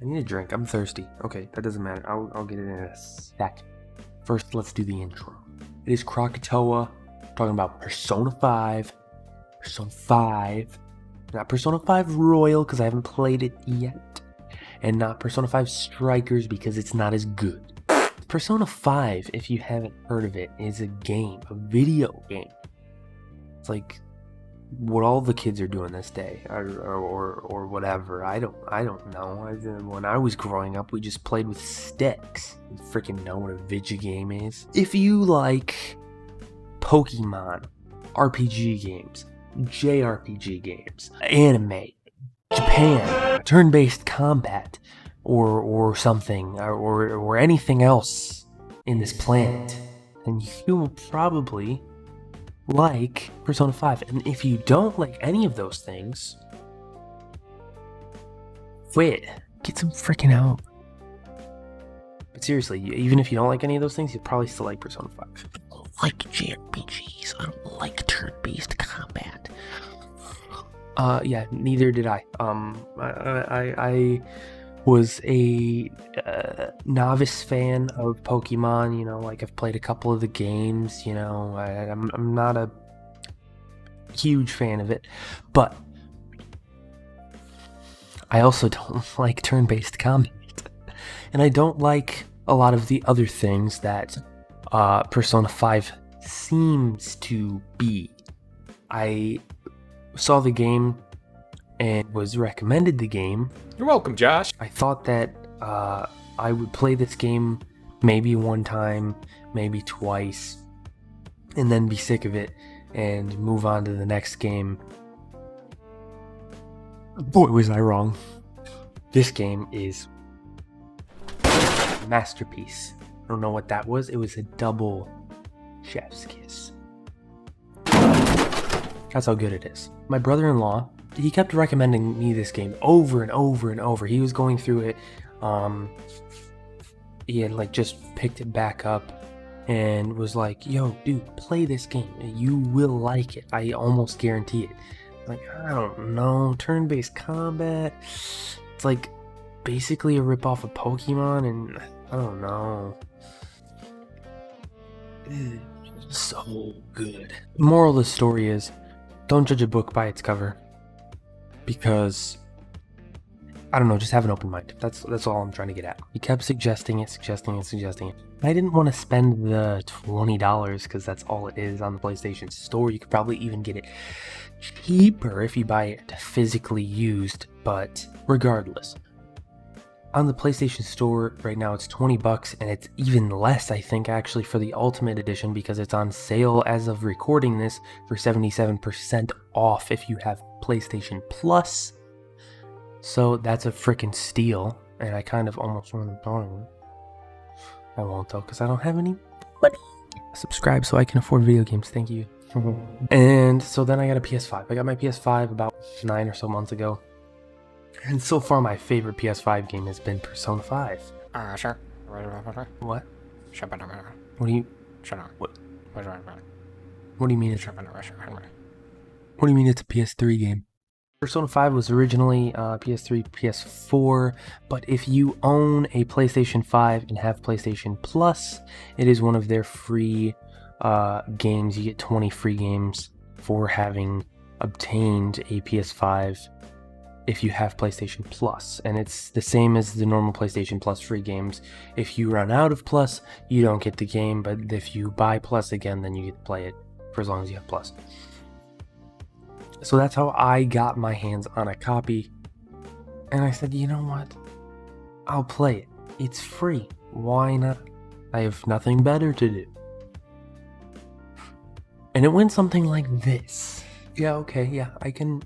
I need a drink. I'm thirsty. Okay, that doesn't matter. I'll get it in a sec. First, let's do the intro. It is Kraakatoa, talking about Persona 5. Persona 5. Not Persona 5 Royal, because I haven't played it yet. And not Persona 5 Strikers, because it's not as good. Persona 5, if you haven't heard of it, is a game. A video game. It's like what all the kids are doing this day, or whatever. I don't know. When I was growing up, we just played with sticks. You freaking know what a video game is. If you like Pokemon, RPG games, JRPG games, anime, Japan, turn-based combat, or something, or anything else in this planet, then you will probably like Persona 5. And if you don't like any of those things, quit. Get some freaking out. But seriously, even if you don't like any of those things, you'll probably still like Persona 5. I don't like JRPGs. I don't like turn-based combat. Yeah, neither did I. I was a novice fan of Pokemon, you know, like I've played a couple of the games, you know, I'm not a huge fan of it, but I also don't like turn-based combat, and I don't like a lot of the other things that Persona 5 seems to be. I saw the game and was recommended the game. You're welcome, Josh. I thought that I would play this game maybe one time, maybe twice, and then be sick of it and move on to the next game. Boy, was I wrong. This game is a masterpiece. I don't know what that was. It was a double chef's kiss. That's how good it is. My brother-in-law, he kept recommending me this game over and over and over. He was going through it. He had like just picked it back up and was like, yo, dude, play this game. You will like it. I almost guarantee it. Like, I don't know. Turn-based combat. It's like basically a ripoff of Pokemon, and I don't know. It's so good. The moral of the story is, don't judge a book by its cover. Because, I don't know, just have an open mind. That's all I'm trying to get at. He kept suggesting it. I didn't want to spend the $20 because that's all it is on the PlayStation Store. You could probably even get it cheaper if you buy it physically used, but regardless. On the PlayStation Store right now it's $20, and it's even less, I think, actually, for the Ultimate Edition, because it's on sale as of recording this for 77% off if you have PlayStation Plus. So that's a freaking steal, and I kind of almost want to buy it. I won't though, because I don't have any money. Subscribe so I can afford video games, thank you. And so then I got a PS5. I got my PS5 about 9 or so months ago. And so far, my favorite PS5 game has been Persona 5. Sure. What? Shut up. What do you? Shut up. What? What do you mean it's? What do you mean it's a PS3 game? Persona 5 was originally PS3, PS4, but if you own a PlayStation 5 and have PlayStation Plus, it is one of their free games. You get 20 free games for having obtained a PS5. If you have PlayStation Plus, and it's the same as the normal PlayStation Plus free games. If you run out of Plus, you don't get the game, but if you buy Plus again, then you get to play it for as long as you have Plus. So that's how I got my hands on a copy, and I said, you know what? I'll play it. It's free. Why not? I have nothing better to do. And it went something like this. Yeah, okay, yeah, I can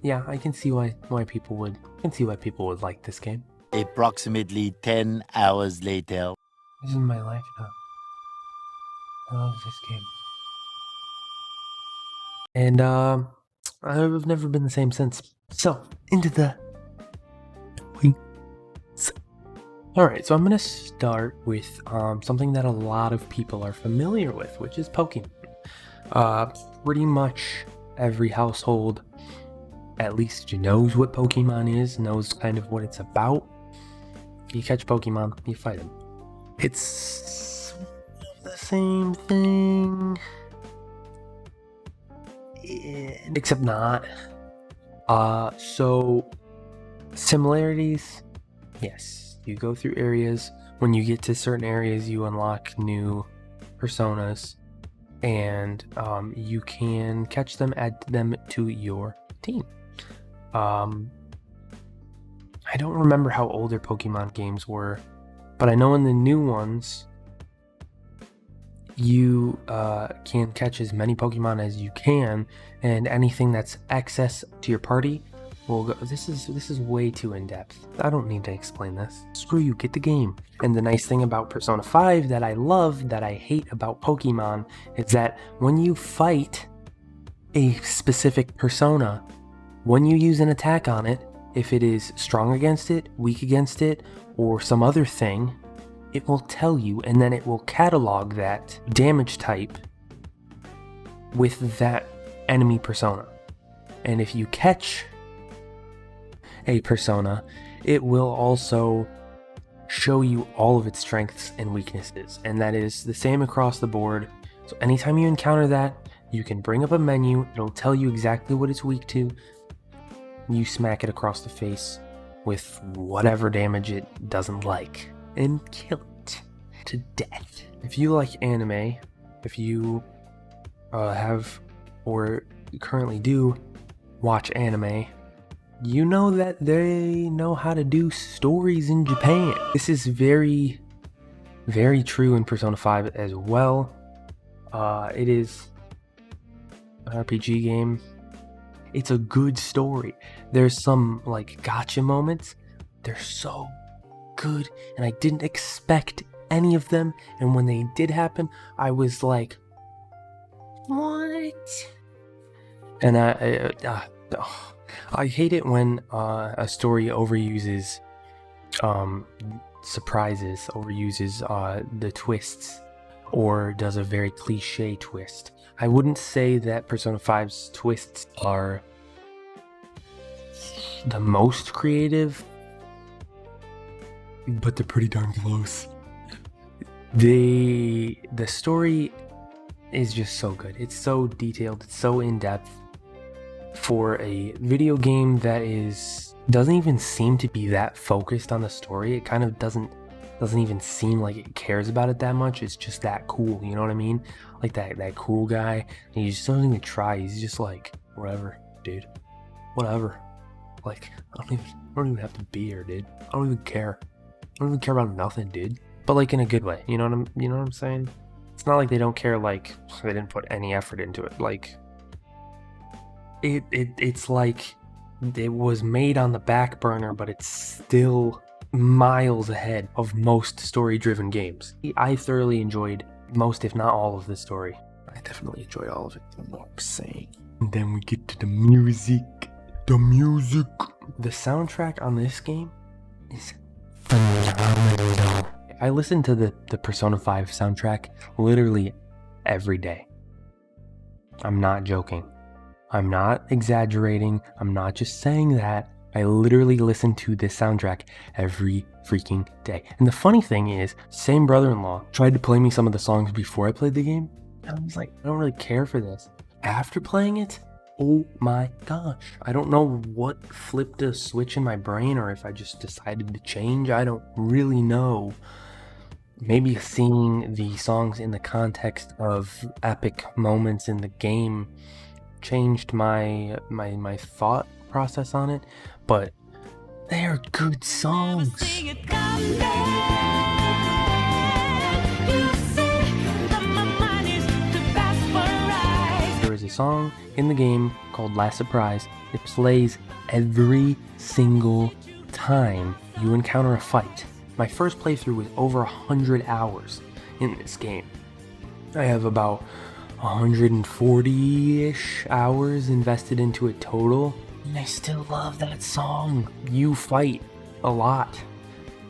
see why people would like this game. Approximately 10 hours later. This is my life now. I love this game. And I've never been the same since. So, into the Alright, so I'm gonna start with something that a lot of people are familiar with, which is Pokemon. Pretty much every household at least knows what Pokemon is, knows kind of what it's about. You catch Pokemon, you fight them. It's the same thing, except not. So similarities, yes. You go through areas. When you get to certain areas, you unlock new personas, and you can catch them, add them to your team. I don't remember how older Pokemon games were, but I know in the new ones, you can catch as many Pokemon as you can, and anything that's excess to your party will go. This is way too in-depth. I don't need to explain this. Screw you, get the game. And the nice thing about Persona 5 that I love, that I hate about Pokemon, is that when you fight a specific persona, when you use an attack on it, if it is strong against it, weak against it, or some other thing, it will tell you, and then it will catalog that damage type with that enemy persona. And if you catch a persona, it will also show you all of its strengths and weaknesses, and that is the same across the board. So anytime you encounter that, you can bring up a menu, it'll tell you exactly what it's weak to. You smack it across the face with whatever damage it doesn't like and kill it to death. If you like anime, if you have or currently do watch anime, you know that they know how to do stories in Japan. This is very, very true in Persona 5 as well. It is an RPG game. It's a good story. There's some like gotcha moments. They're so good, and I didn't expect any of them. And when they did happen, I was like, "What?" And I hate it when a story overuses surprises, overuses the twists, or does a very cliche twist. I wouldn't say that Persona 5's twists are the most creative, but they're pretty darn close. The story is just so good. It's so detailed, it's so in-depth for a video game that doesn't even seem to be that focused on the story. It kind of doesn't even seem like it cares about it that much. It's just that cool, you know what I mean? Like that cool guy, and he just doesn't even try. He's just like, whatever, dude, whatever. Like, I don't even have to be here, dude. I don't even care. I don't even care about nothing, dude. But like in a good way, you know what I'm saying? It's not like they don't care, like they didn't put any effort into it. Like it's like it was made on the back burner, but it's still miles ahead of most story-driven games. I thoroughly enjoyed most, if not all, of the story. I definitely enjoyed all of it. I'm not saying. And then we get to the music. The music. The soundtrack on this game is phenomenal. I listen to the Persona 5 soundtrack literally every day. I'm not joking. I'm not exaggerating. I'm not just saying that. I literally listen to this soundtrack every freaking day. And the funny thing is, same brother-in-law tried to play me some of the songs before I played the game. And I was like, I don't really care for this. After playing it, oh my gosh. I don't know what flipped a switch in my brain, or if I just decided to change. I don't really know. Maybe seeing the songs in the context of epic moments in the game changed my thought process on it, but they're good songs. There is a song in the game called Last Surprise. It plays every single time you encounter a fight. My first playthrough was over 100 hours in this game. I have about 140-ish hours invested into it total, and I still love that song. You fight a lot,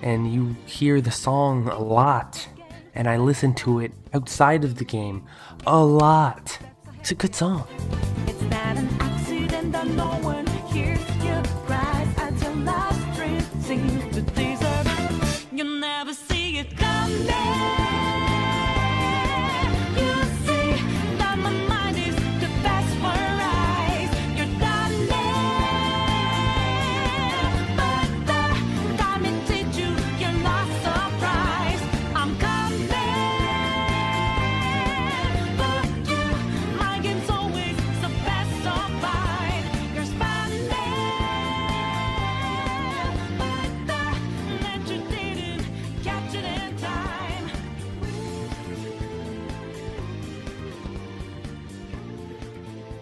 and you hear the song a lot, and I listen to it outside of the game a lot. It's a good song. It's not an accident that no one hears your cries as your last dream seems to desert.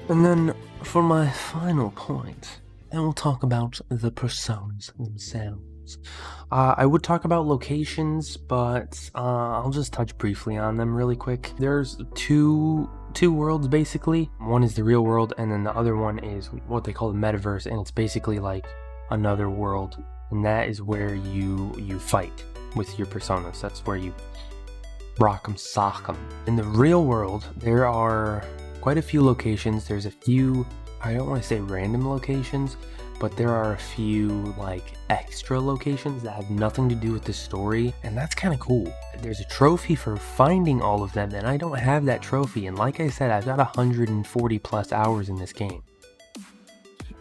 And then for my final point, then we'll talk about the personas themselves. I would talk about locations, but I'll just touch briefly on them really quick. There's two worlds basically. One is the real world, and then the other one is what they call the metaverse, and it's basically like another world, and that is where you fight with your personas. That's where you rock 'em, sock 'em. In the real world, there are quite a few locations. There's a few, I don't want to say random locations, but there are a few like extra locations that have nothing to do with the story, and that's kind of cool. There's a trophy for finding all of them, and I don't have that trophy, and like I said, I've got 140 plus hours in this game.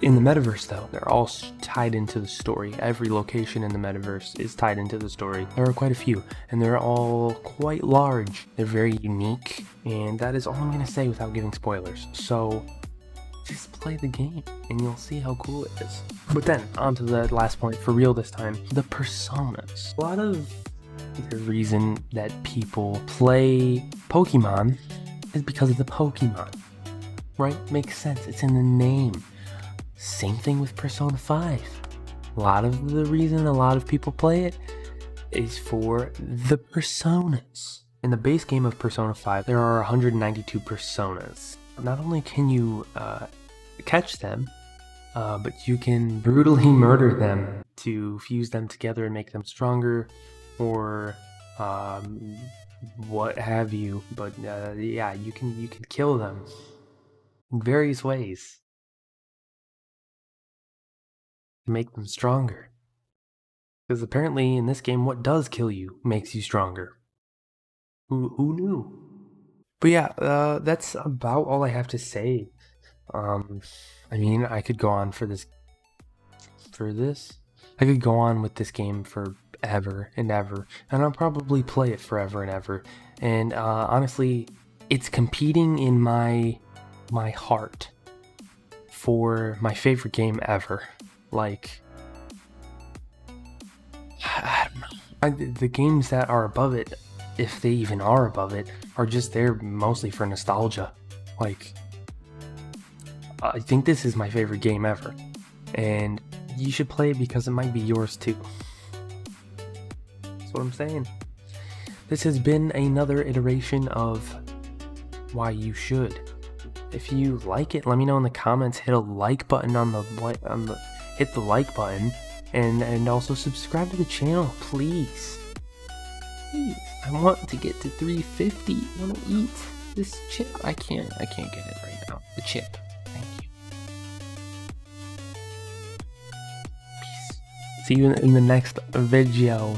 In the metaverse though, they're all tied into the story. Every location in the metaverse is tied into the story. There are quite a few, and they're all quite large. They're very unique, and that is all I'm going to say without giving spoilers. So just play the game and you'll see how cool it is. But then on to the last point, for real this time, the personas. A lot of the reason that people play Pokemon is because of the Pokemon, right? Makes sense, it's in the name. Same thing with Persona 5. A lot of the reason a lot of people play it is for the personas. In the base game of Persona 5, there are 192 personas. Not only can you catch them, but you can brutally murder them to fuse them together and make them stronger, or what have you. But yeah, you can kill them in various ways to make them stronger. Because apparently in this game, what does kill you makes you stronger. Who knew? But yeah, that's about all I have to say. I mean, I could go on I could go on with this game forever and ever, and I'll probably play it forever and ever. And honestly, it's competing in my heart for my favorite game ever. Like, I don't know. The games that are above it, if they even are above it, are just there mostly for nostalgia. Like, I think this is my favorite game ever, and you should play it because it might be yours too. That's what I'm saying. This has been another iteration of why you should. If you like it, let me know in the comments. Hit a like button hit the like button, and also subscribe to the channel, please. Please. I want to get to 350. I want to eat this chip. I can't get it right now. The chip. Thank you. Peace. See you in the next video.